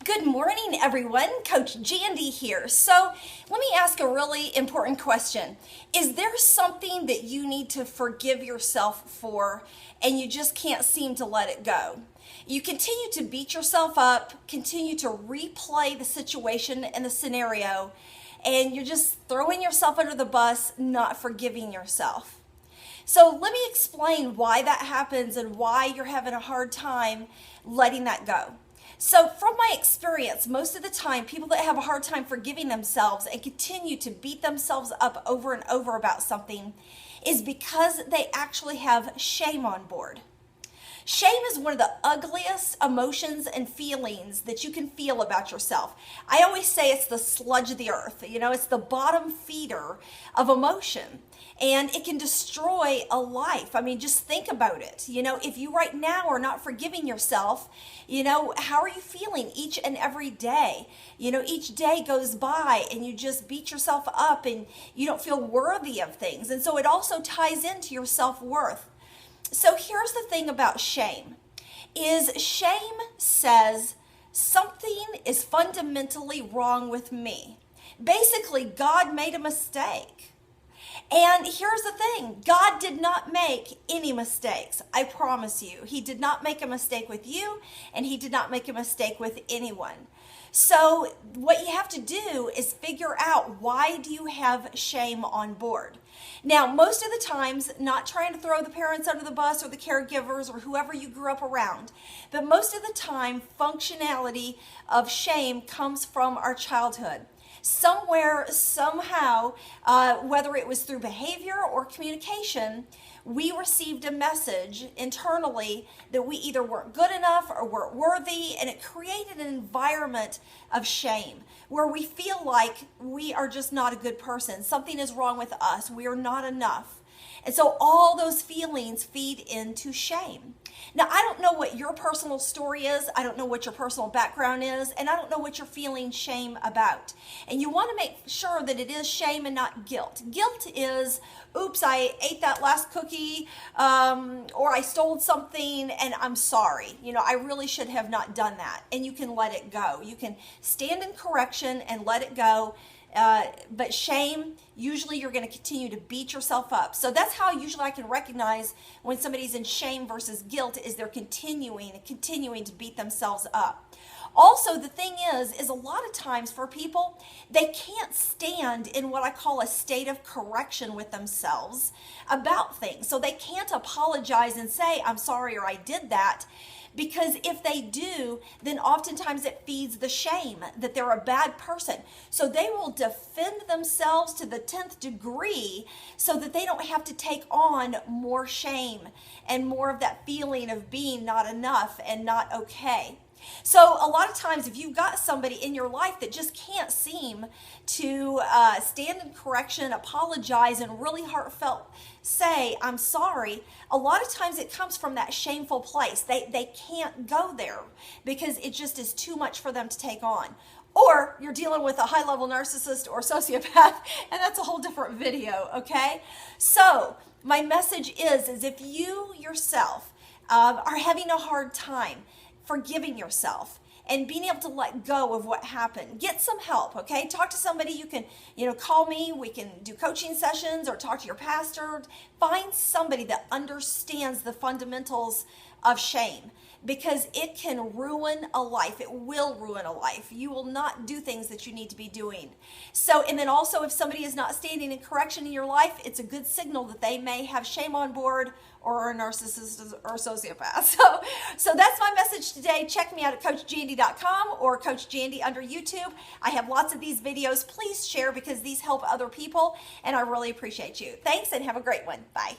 Good morning, everyone. Coach Jandy here. So let me ask a really important question. Is there something that you need to forgive yourself for and you just can't seem to let it go? You continue to beat yourself up, continue to replay the situation and the scenario, and you're just throwing yourself under the bus, not forgiving yourself. So let me explain why that happens and why you're having a hard time letting that go. So from my experience, most of the time, people that have a hard time forgiving themselves and continue to beat themselves up over and over about something is because they actually have shame on board. Shame is one of the ugliest emotions and feelings that you can feel about yourself. I always say it's the sludge of the earth. It's the bottom feeder of emotion. And it can destroy a life. Just think about it. If you right now are not forgiving yourself, how are you feeling each and every day? Each day goes by and you just beat yourself up and you don't feel worthy of things. And so it also ties into your self-worth. So here's the thing about shame, is shame says something is fundamentally wrong with me. Basically, God made a mistake. And here's the thing, God did not make any mistakes. I promise you. He did not make a mistake with you, and he did not make a mistake with anyone. So what you have to do is figure out, why do you have shame on board? Now, most of the times, not trying to throw the parents under the bus or the caregivers or whoever you grew up around, but most of the time, functionality of shame comes from our childhood. Somewhere, somehow, whether it was through behavior or communication, we received a message internally that we either weren't good enough or weren't worthy, and it created an environment of shame where we feel like we are just not a good person. Something is wrong with us. We are not enough. And so all those feelings feed into shame. Now, I don't know what your personal story is. I don't know what your personal background is. And I don't know what you're feeling shame about. And you want to make sure that it is shame and not guilt. Guilt is, oops, I ate that last cookie, or I stole something and I'm sorry. I really should have not done that. And you can let it go. You can stand in correction and let it go. But shame, usually you're going to continue to beat yourself up. So that's how usually I can recognize when somebody's in shame versus guilt, is they're continuing to beat themselves up. Also, the thing is a lot of times for people, they can't stand in what I call a state of correction with themselves about things. So they can't apologize and say, I'm sorry, or I did that. Because if they do, then oftentimes it feeds the shame that they're a bad person. So they will defend themselves to the 10th degree so that they don't have to take on more shame and more of that feeling of being not enough and not okay. So a lot of times, if you've got somebody in your life that just can't seem to stand in correction, apologize, and really heartfelt say, I'm sorry, a lot of times it comes from that shameful place. They can't go there because it just is too much for them to take on. Or you're dealing with a high-level narcissist or sociopath, and that's a whole different video, okay? So my message is if you yourself are having a hard time forgiving yourself and being able to let go of what happened, get some help, okay? Talk to somebody. You can, call me. We can do coaching sessions or talk to your pastor. Find somebody that understands the fundamentals of shame, because it can ruin a life. It will ruin a life. You will not do things that you need to be doing. So, and then also, if somebody is not standing in correction in your life, it's a good signal that they may have shame on board or are a narcissist or a sociopath. So that's my message today. Check me out at CoachJandy.com or Coach Jandy under YouTube. I have lots of these videos. Please share, because these help other people, and I really appreciate you. Thanks, and have a great one. Bye.